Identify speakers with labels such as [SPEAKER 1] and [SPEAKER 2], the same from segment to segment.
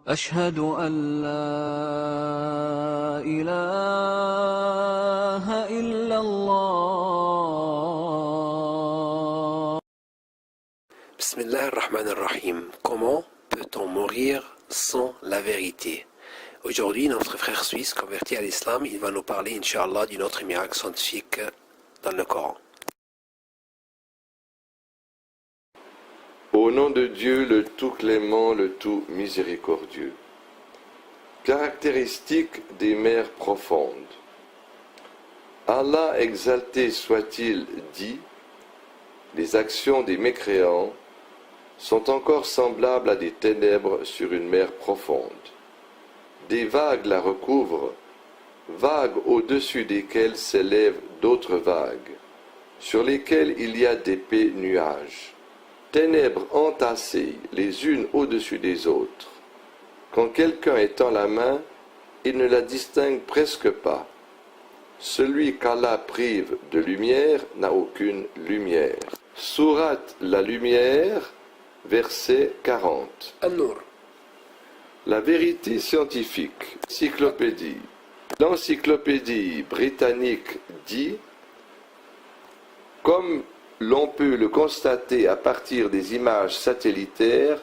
[SPEAKER 1] أشهد أن لا إله إلا الله.
[SPEAKER 2] Bismillah ar-Rahman ar-Rahim. Comment peut-on mourir sans la vérité? Aujourd'hui, notre frère suisse converti à l'islam, il va nous parler, Inch'Allah, d'une autre miracle scientifique dans le Coran.
[SPEAKER 3] Au nom de Dieu, le tout clément, le tout miséricordieux. Caractéristique des mers profondes. Allah exalté soit-il dit, les actions des mécréants sont encore semblables à des ténèbres sur une mer profonde. Des vagues la recouvrent, vagues au-dessus desquelles s'élèvent d'autres vagues, sur lesquelles il y a d'épais nuages. Ténèbres entassées les unes au-dessus des autres. Quand quelqu'un étend la main, il ne la distingue presque pas. Celui qu'Allah prive de lumière n'a aucune lumière. Sourate la lumière, verset 40.
[SPEAKER 2] An-Nur.
[SPEAKER 3] La vérité scientifique. Encyclopédie. L'encyclopédie britannique dit, comme l'on peut le constater à partir des images satellitaires,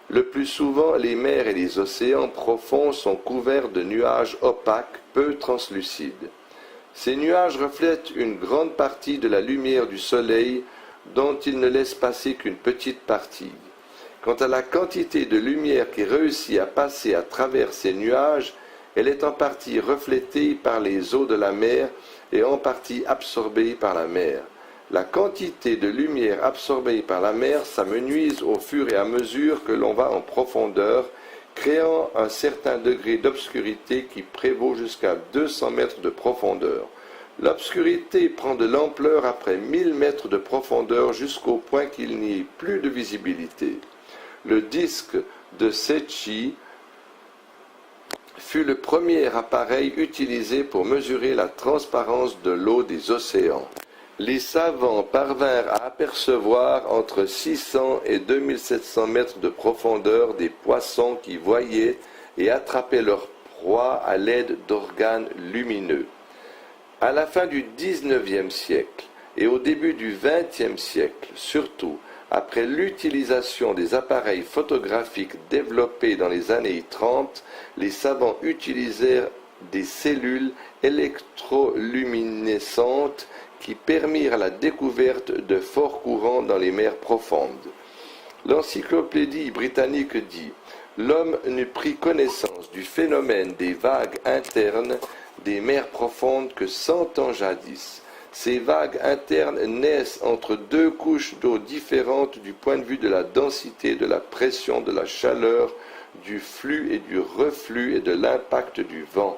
[SPEAKER 3] le plus souvent les mers et les océans profonds sont couverts de nuages opaques peu translucides. Ces nuages reflètent une grande partie de la lumière du soleil dont ils ne laissent passer qu'une petite partie. Quant à la quantité de lumière qui réussit à passer à travers ces nuages, elle est en partie reflétée par les eaux de la mer et en partie absorbée par la mer. La quantité de lumière absorbée par la mer s'amenuise au fur et à mesure que l'on va en profondeur, créant un certain degré d'obscurité qui prévaut jusqu'à 200 mètres de profondeur. L'obscurité prend de l'ampleur après 1000 mètres de profondeur jusqu'au point qu'il n'y ait plus de visibilité. Le disque de Secchi fut le premier appareil utilisé pour mesurer la transparence de l'eau des océans. Les savants parvinrent à apercevoir entre 600 et 2700 mètres de profondeur des poissons qui voyaient et attrapaient leur proie à l'aide d'organes lumineux. À la fin du XIXe siècle et au début du XXe siècle, surtout après l'utilisation des appareils photographiques développés dans les années 30, les savants utilisèrent des cellules électroluminescentes qui permirent la découverte de forts courants dans les mers profondes. L'encyclopédie britannique dit « L'homme n'eut pris connaissance du phénomène des vagues internes des mers profondes que 100 ans jadis. Ces vagues internes naissent entre deux couches d'eau différentes du point de vue de la densité, de la pression, de la chaleur, du flux et du reflux et de l'impact du vent.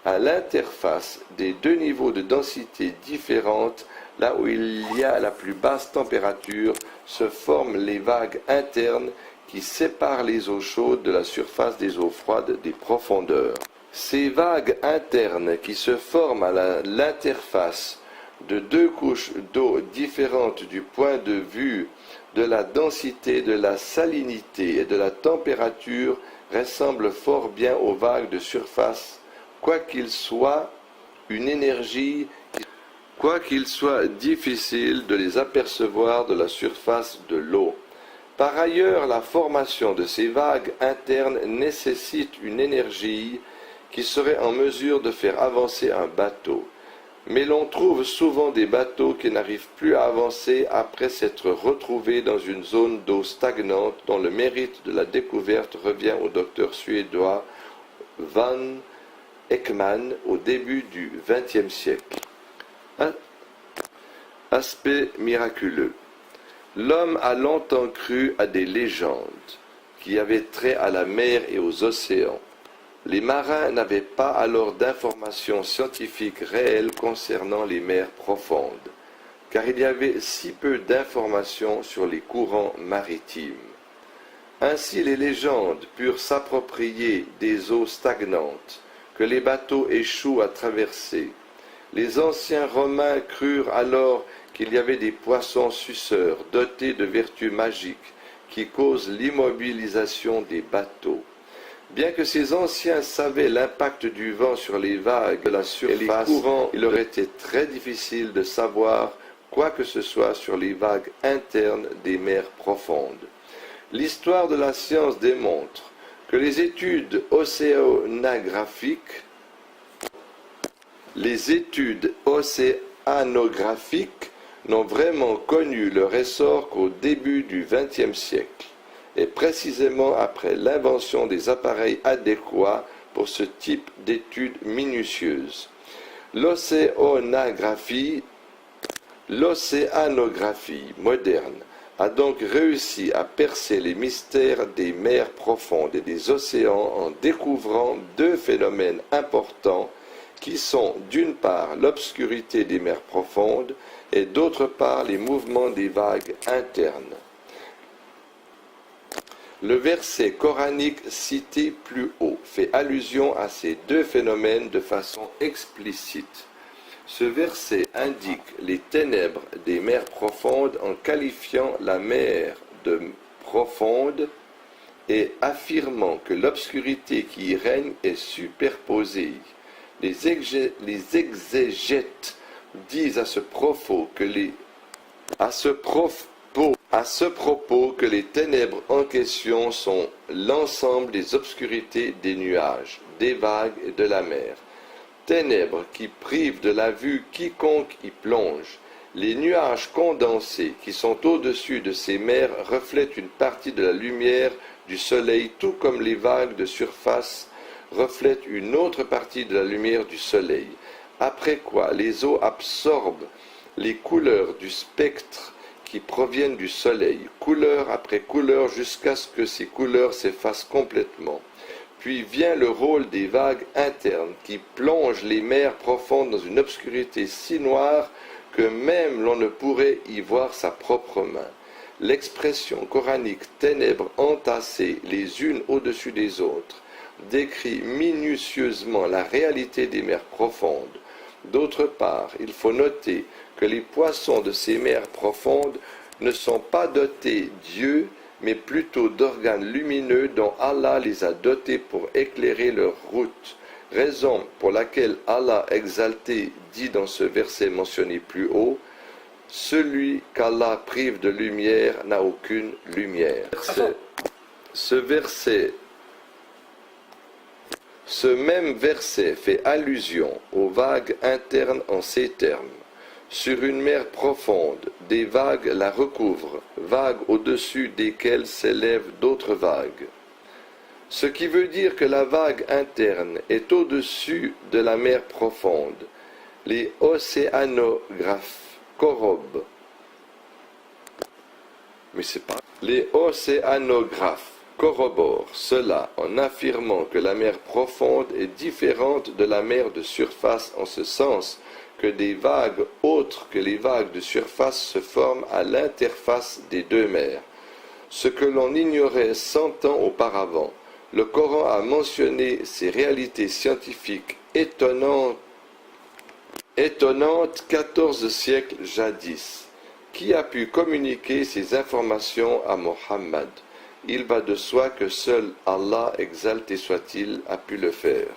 [SPEAKER 3] À l'interface des deux niveaux de densité différentes, là où il y a la plus basse température, se forment les vagues internes qui séparent les eaux chaudes de la surface des eaux froides des profondeurs. Ces vagues internes qui se forment à l'interface de deux couches d'eau différentes du point de vue de la densité, de la salinité et de la température ressemblent fort bien aux vagues de surface, quoiqu'il soit difficile de les apercevoir de la surface de l'eau. Par ailleurs, la formation de ces vagues internes nécessite une énergie qui serait en mesure de faire avancer un bateau. Mais l'on trouve souvent des bateaux qui n'arrivent plus à avancer après s'être retrouvés dans une zone d'eau stagnante dont le mérite de la découverte revient au docteur suédois Van Ekman au début du XXe siècle. Aspect miraculeux. L'homme a longtemps cru à des légendes qui avaient trait à la mer et aux océans. Les marins n'avaient pas alors d'informations scientifiques réelles concernant les mers profondes, car il y avait si peu d'informations sur les courants maritimes. Ainsi les légendes purent s'approprier des eaux stagnantes que les bateaux échouent à traverser. Les anciens Romains crurent alors qu'il y avait des poissons suceurs dotés de vertus magiques qui causent l'immobilisation des bateaux. Bien que ces anciens savaient l'impact du vent sur les vagues de la surface, il leur était très difficile de savoir quoi que ce soit sur les vagues internes des mers profondes. L'histoire de la science démontre que les études océanographiques n'ont vraiment connu leur essor qu'au début du XXe siècle, et précisément après l'invention des appareils adéquats pour ce type d'études minutieuses. L'océanographie moderne a donc réussi à percer les mystères des mers profondes et des océans en découvrant deux phénomènes importants qui sont d'une part l'obscurité des mers profondes et d'autre part les mouvements des vagues internes. Le verset coranique cité plus haut fait allusion à ces deux phénomènes de façon explicite. Ce verset indique les ténèbres des mers profondes en qualifiant la mer de profonde et affirmant que l'obscurité qui y règne est superposée. Les exégètes disent à ce propos que les ténèbres en question sont l'ensemble des obscurités des nuages, des vagues et de la mer. Ténèbres qui privent de la vue quiconque y plonge. Les nuages condensés qui sont au-dessus de ces mers reflètent une partie de la lumière du soleil, tout comme les vagues de surface reflètent une autre partie de la lumière du soleil. Après quoi, les eaux absorbent les couleurs du spectre qui proviennent du soleil, couleur après couleur, jusqu'à ce que ces couleurs s'effacent complètement. Puis vient le rôle des vagues internes qui plongent les mers profondes dans une obscurité si noire que même l'on ne pourrait y voir sa propre main. L'expression coranique « ténèbres entassées les unes au-dessus des autres » décrit minutieusement la réalité des mers profondes. D'autre part, il faut noter que les poissons de ces mers profondes ne sont pas dotés d'yeux, mais plutôt d'organes lumineux dont Allah les a dotés pour éclairer leur route, raison pour laquelle Allah exalté dit dans ce verset mentionné plus haut, « Celui qu'Allah prive de lumière n'a aucune lumière ». Ce même verset fait allusion aux vagues internes en ces termes. Sur une mer profonde, des vagues la recouvrent, vagues au-dessus desquelles s'élèvent d'autres vagues. Ce qui veut dire que la vague interne est au-dessus de la mer profonde. Les océanographes corroborent. Les océanographes corroborent cela en affirmant que la mer profonde est différente de la mer de surface en ce sens que des vagues autres que les vagues de surface se forment à l'interface des deux mers. Ce que l'on ignorait 100 ans auparavant, le Coran a mentionné ces réalités scientifiques étonnantes 14 siècles jadis. Qui a pu communiquer ces informations à Mohammed? Il va de soi que seul Allah, exalté soit-il, a pu le faire.